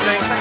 listening.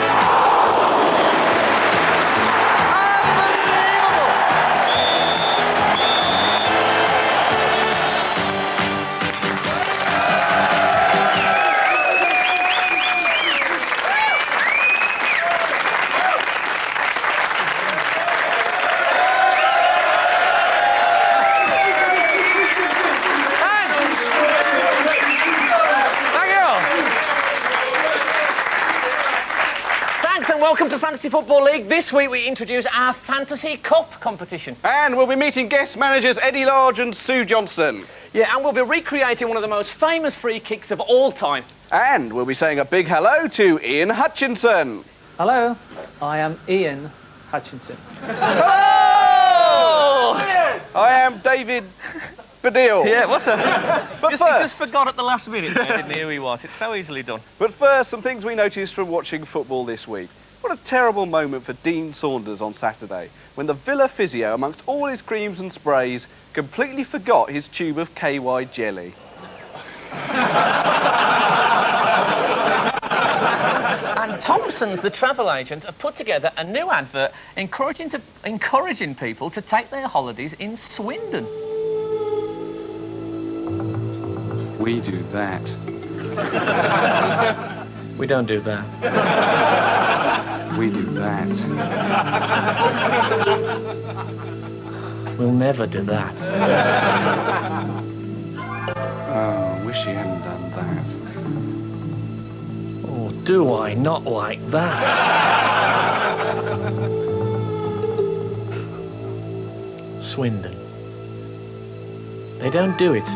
Welcome to Fantasy Football League. This week we introduce our Fantasy Cup competition. And we'll be meeting guest managers Eddie Large and Sue Johnston. Yeah, and we'll be recreating one of the most famous free kicks of all time. And we'll be saying a big hello to Ian Hutchinson. Hello, I am Ian Hutchinson. Hello! I am David Baddiel. Yeah, what's up? But He just forgot at the last minute there, didn't he, who he was? It's so easily done. But first, some things we noticed from watching football this week. What a terrible moment for Dean Saunders on Saturday, when the Villa physio, amongst all his creams and sprays, completely forgot his tube of KY jelly. And Thompson's, the travel agent, have put together a new advert encouraging people to take their holidays in Swindon. We do that. We don't do that. We do that. We'll never do that. Oh, wish he hadn't done that. Oh, do I not like that? Swindon. They don't do it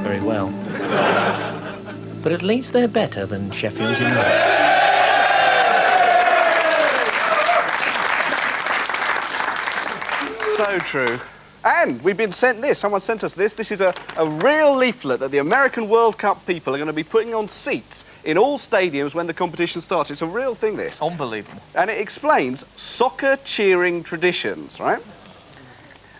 very well. But at least they're better than Sheffield United. So true. And we've been sent this. Someone sent us this. This is a real leaflet that the American World Cup people are going to be putting on seats in all stadiums when the competition starts. It's a real thing, this. Unbelievable. And it explains soccer cheering traditions, right?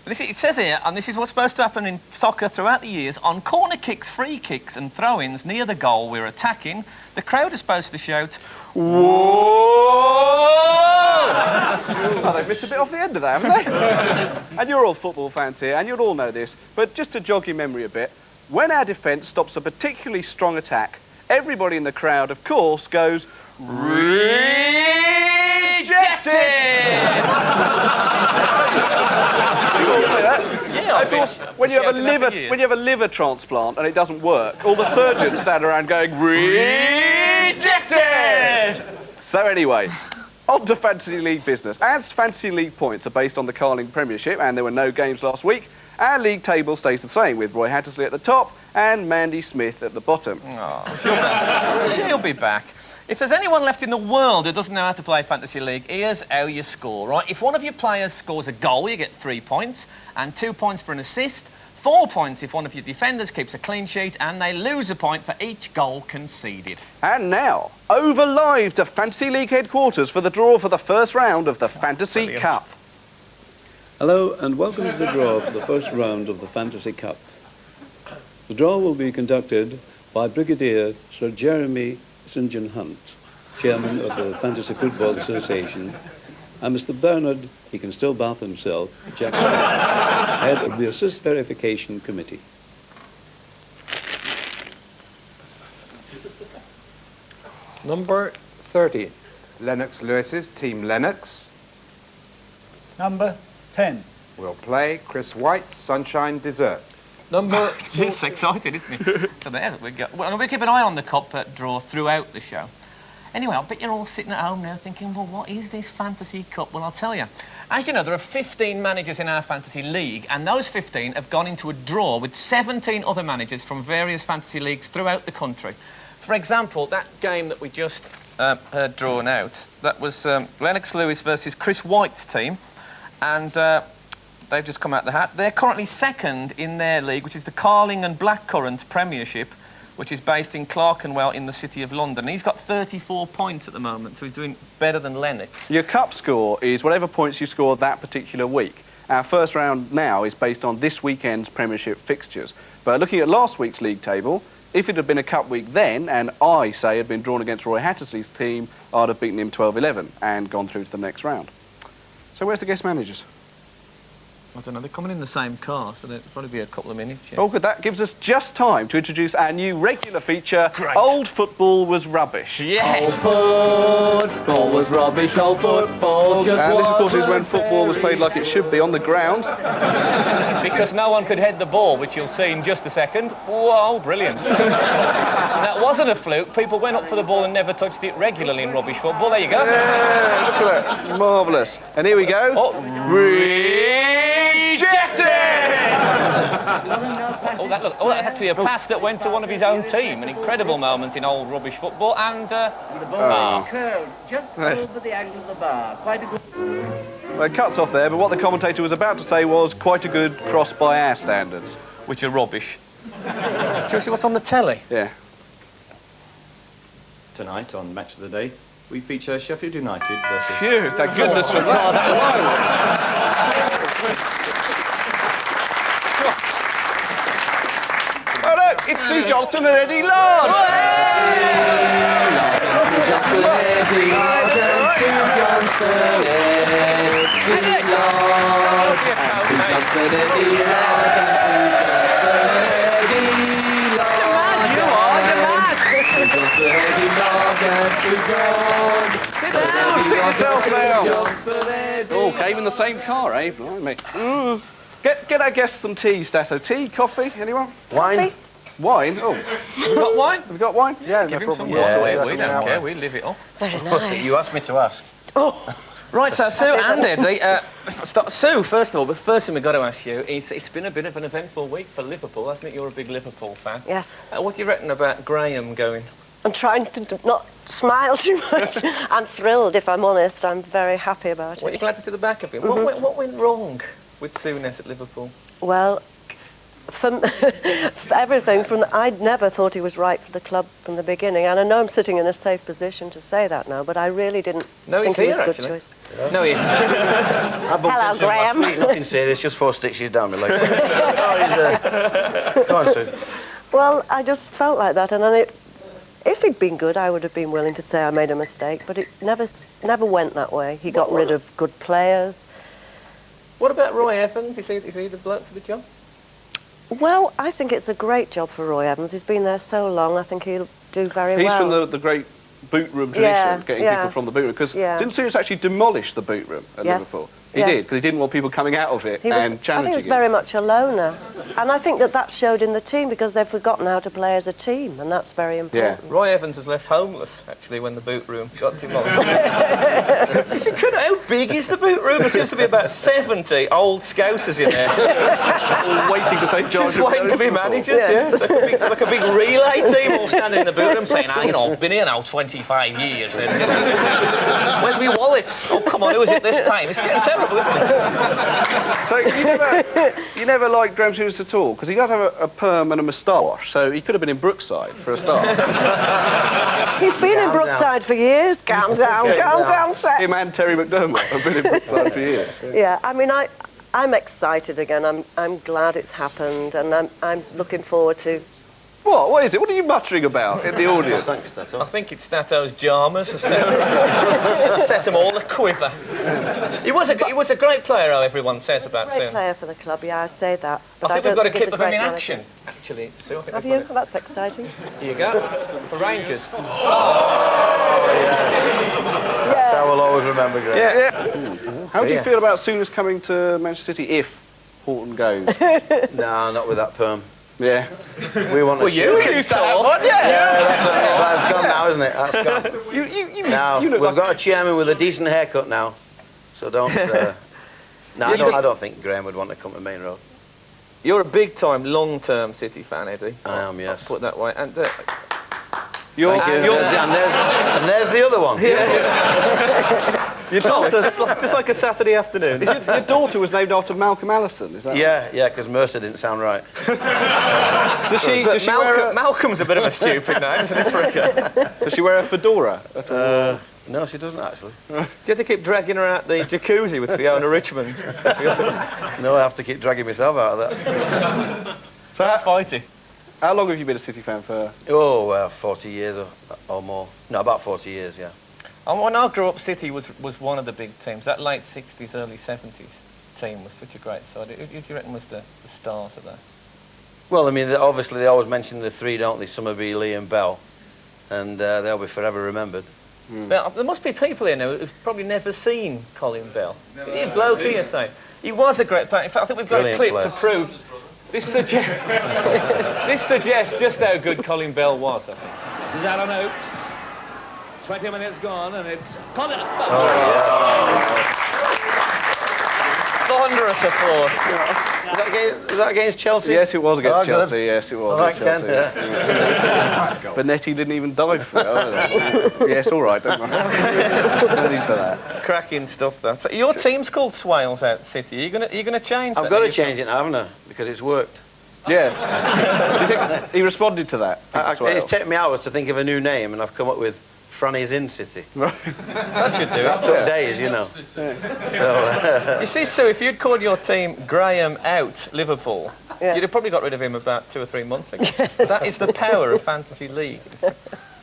It says here, and this is what's supposed to happen in soccer throughout the years, on corner kicks, free kicks and throw-ins near the goal we're attacking, the crowd is supposed to shout, "Whoa!" Oh, they've missed a bit off the end of that, haven't they? And you're all football fans here, and you'll all know this, but just to jog your memory a bit, when our defence stops a particularly strong attack, everybody in the crowd, of course, goes, "Rejected!" You all say that? Yeah, of course, when you have a liver transplant and it doesn't work, all the surgeons stand around going, "Rejected!" So anyway, on to Fantasy League business. As Fantasy League points are based on the Carling Premiership, and there were no games last week, our league table stays the same, with Roy Hattersley at the top and Mandy Smith at the bottom. Oh, she'll be back. If there's anyone left in the world who doesn't know how to play Fantasy League, here's how you score, right? If one of your players scores a goal, you get 3 points, and 2 points for an assist, 4 points if one of your defenders keeps a clean sheet, and they lose a point for each goal conceded. And now, over live to Fantasy League headquarters for the draw for the first round of the Fantasy Cup. Hello and welcome to the draw for the first round of the Fantasy Cup. The draw will be conducted by Brigadier Sir Jeremy St John Hunt, Chairman of the Fantasy Football Association, and Mr Bernard, he can still bath himself, Jackson, head of the Assist Verification Committee. Number 30. Lennox Lewis's Team Lennox. Number 10. Will play Chris White's Sunshine Dessert. Number... He's excited, isn't he? So there we go. Well, we'll keep an eye on the cup draw throughout the show. Anyway, I bet you're all sitting at home now thinking, well, what is this Fantasy Cup? Well, I'll tell you. As you know, there are 15 managers in our Fantasy League, and those 15 have gone into a draw with 17 other managers from various Fantasy Leagues throughout the country. For example, that game that we just heard drawn out, that was Lennox Lewis versus Chris White's team, and they've just come out the hat. They're currently second in their league, which is the Carling and Blackcurrant Premiership, which is based in Clerkenwell in the City of London. He's got 34 points at the moment, so he's doing better than Lennox. Your cup score is whatever points you score that particular week. Our first round now is based on this weekend's Premiership fixtures. But looking at last week's league table, If it had been a cup week then, and I, say, had been drawn against Roy Hattersley's team, I'd have beaten him 12-11 and gone through to the next round. So where's the guest managers? I don't know, they're coming in the same car, so it'll probably be a couple of minutes. Yeah. Oh, good. That gives us just time to introduce our new regular feature, Great. Old Football Was Rubbish. Yeah! Old football was rubbish, old football just And this, of course, is when wasn't football was played like it should be, on the ground. Because no one could head the ball, which you'll see in just a second. Whoa, brilliant. That wasn't a fluke. People went up for the ball and never touched it regularly in rubbish football. There you go. Yeah, look at that. Marvellous. And here we go. Oh, rejected! Oh, that's actually a pass that went to one of his own team. An incredible moment in old rubbish football. And, The ball curved just over the angle of the bar. Quite a good... Well, it cuts off there, but what the commentator was about to say was quite a good cross by our standards. which are rubbish. Shall we see what's on the telly? Yeah. Tonight on Match of the Day, we feature Sheffield United versus... Phew, thank goodness for that. Oh, that Oh no, it's Sue Johnston and Eddie Lodge! Sit yourself now. Oh, came in the same car, eh? Blimey. Get our guests some tea, Stato. Tea, coffee, anyone? Wine? Wine? Oh. Have we got wine? Have we got wine? Yeah, Give no him some problem. wine. We don't care, we live it up. Very nice. You asked me to ask. Right, so Sue and Eddie, Sue, first of all, but the first thing we've got to ask you is, it's been a bit of an eventful week for Liverpool, hasn't it? You're a big Liverpool fan. Yes. What do you reckon about Graham going? I'm trying to not smile too much. I'm thrilled, if I'm honest. I'm very happy about Well, you're it. glad to see the back of him. What went wrong with Souness at Liverpool? Well, for everything, I'd never thought he was right for the club from the beginning, and I know I'm sitting in a safe position to say that now, but I really didn't think he was a good choice. No, he isn't. I bumped Hello, into him last Graham. week, nothing serious, just 4 stitches down my leg. Go on, Sue. Well, I just felt like that, and then if he'd been good, I would have been willing to say I made a mistake, but it never went that way. He got rid of good players. What about Roy Evans? Is he the bloke for the job? Well, I think it's a great job for Roy Evans. He's been there so long, I think he'll do very He's well. from the great boot room tradition, Yeah, getting yeah. people from the boot room. Because Yeah. didn't Sirius actually demolish the boot room at Yes, Liverpool? He yes. did, because he didn't want people coming out of it He was, and I challenging think he was him. very much a loner. And I think that showed in the team because they've forgotten how to play as a team, and that's very important. Roy Evans was left homeless, actually, when the boot room got demolished. It's incredible. How big is the boot room? There seems to be about 70 old scousers in there. All waiting to take charge Just of waiting to be Liverpool. managers, yeah. Like a big relay team all standing in the boot room saying, I've been here now 25 years. Where's my wallet? Oh, come on, who is it this time? It's getting terrible, isn't it? So you never liked Graham Souness at all? Because he does have a perm and a moustache, so he could have been in Brookside for a start. He's been in Brookside for years. Calm down, calm down, Seth. Him and Terry McDermott have been in Brookside for years. Yeah, I mean, I'm excited again. I'm glad it's happened, and I'm looking forward to... What? What is it? What are you muttering about in the audience? Thanks, Stato. I think it's Stato's Jarmers. Set them all a quiver. He was a great player, how everyone says about Great Souness. player for the club, yeah, I say that. But I think we've got a think he's clip of him great in manager. action, actually. Sue, I think Have we've you? got it. That's exciting. Here you go, for Rangers. That's how we'll always remember Graham. Yeah. How do you feel about Souness coming to Manchester City if Horton goes? No, not with that perm. Yeah. We want Well, to you used to have one, yeah. That's gone now, isn't it? That's gone. Now, you look we've like got a chairman with a decent haircut now, so don't... No, I don't think Graham would want to come to Main Road. You're a big-time, long-term City fan, Eddie. I am, yes. Put it that way. And You're, Thank you. And there's the other one. your daughter, just like a Saturday afternoon. your daughter was named after Malcolm Allison, is that Yeah, because Mercer didn't sound right. right? Does she Malcolm's a bit of a stupid name, isn't it, for a girl? does she wear a fedora at all? No, she doesn't actually. Do you have to keep dragging her out the jacuzzi with Fiona Richmond? No, I have to keep dragging myself out of that. So how fighty? How long have you been a City fan for? Oh, 40 years or more. No, about 40 years, yeah. And when I grew up, City was one of the big teams. That late 60s, early 70s team was such a great side. Who do you reckon was the stars of that? Well, I mean, obviously they always mention the three, don't they? Summerby, Lee and Bell. And they'll be forever remembered. But there must be people here now who've probably never seen Colin Bell. He's a bloke here saying he was a great player. In fact, I think we've got Brilliant a clip player. to prove. This suggests just how good Colin Bell was, I think. This is Alan Oakes. 20 minutes gone, and it's Colin. Thunderous applause. Was that against Chelsea? Yes, it was against good. Chelsea. Yes, it was All against right, Chelsea. Ken. Yeah. Benetti didn't even dive for it. Yes, all right, don't worry. No need for that. Cracking stuff, that. So your team's called Swales out City. Are you gonna change that? I've got to change it now, haven't I? Because it's worked. Yeah. Do you think he responded to that? It's taken me hours to think of a new name, and I've come up with Franny's In City. That should do it. Took days, you know. So, You see, Sue, if you'd called your team Graham out Liverpool, you'd have probably got rid of him about 2 or 3 months ago. That is the power of Fantasy League.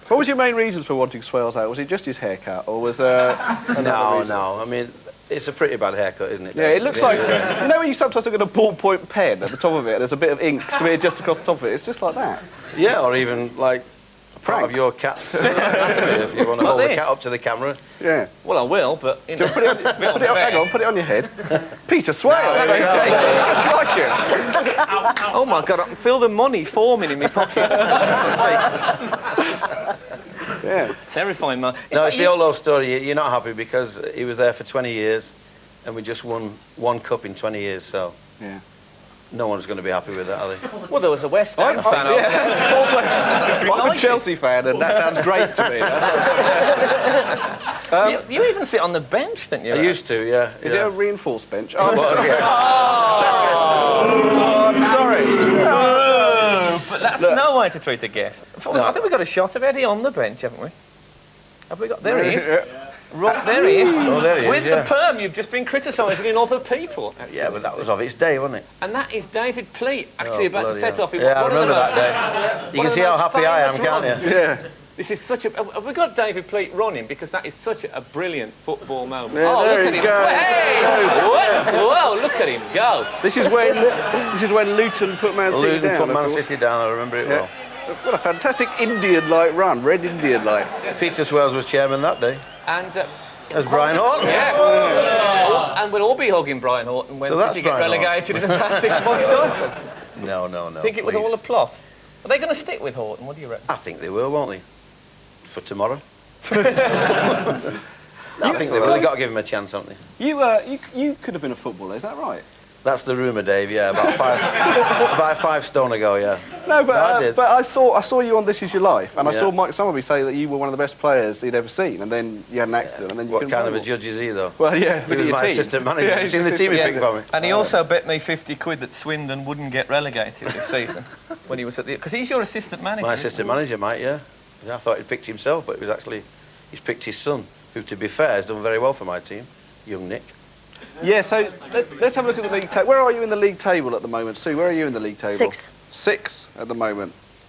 What was your main reasons for wanting Swales out? Was it just his haircut, or was there another reason? no. I mean, it's a pretty bad haircut, isn't it? Yeah, it looks like, you know when you sometimes look at a ballpoint pen at the top of it and there's a bit of ink smeared just across the top of it? It's just like that. Yeah, or even like part of your cat's anatomy, if you want to hold the cat up to the camera. Yeah. Well, I will, but you know, Put it on, hang on, put it on your head. Peter Swales, just like you. oh my God, I can feel the money forming in my pockets. Yeah. Terrifying, man. No, it's the old story. You're not happy because he was there for 20 years and we just won 1 cup in 20 years, so Yeah. no one's going to be happy with that, are they? Well, there was a West Ham fan. Yeah. Also, I'm a Chelsea fan and that sounds great to me. You even sit on the bench, didn't you? I used to, yeah. Is it a reinforced bench? Oh, I'm sorry. But that's no way to treat a guest. I think we've got a shot of Eddie on the bench, haven't we? Have we got? There he is. Right, there he is. Oh, there he is, With yeah. the perm you've just been criticising in other people. Yeah, but that was of its day, wasn't it? And that is David Pleat, actually about to bloody set hell. off. Yeah, I remember that day. You one can of see the how most happy I am, famous can't runs. you? Yeah. This is such a... Have we got David Pleat running? Because that is such a brilliant football moment. Yeah, oh, there look at he him. goes. Hey! Whoa, look at him go. This is when Luton put Man City Luton down. put of Man course. City down, I remember it well. What a fantastic Indian light run, red Indian light. Peter Swales was chairman that day. And... As Brian Horton. Yeah. And we'll all be hugging Brian Horton when So that's City get Brian relegated in the past 6 months' time. No. I think it was please. all a plot. Are they going to stick with Horton? What do you reckon? I think they will, won't they? For tomorrow. I think they've really got to give him a chance, haven't they? You could have been a footballer, is that right? That's the rumour, Dave. Yeah, about 5 stone ago. Yeah. No, but I did. but I saw you on This Is Your Life, and I Yeah. saw Mike Summerby say that you were one of the best players he'd ever seen, and then you had an accident, and then you What couldn't kind play of a judge is he, though? Well, yeah, He look was at your my team. assistant manager. Yeah, Have you he's seen the team he assistant- picked for me? And he also bet me 50 quid that Swindon wouldn't get relegated this season when he was at the... Because he's your assistant manager. My assistant manager, mate, yeah. I thought he'd picked himself, but it was actually... He's picked his son, who, to be fair, has done very well for my team. Young Nick. Yeah, so let's have a look at the league table. Where are you in the league table at the moment, Sue? Where are you in the league table? 6th. 6 at the moment.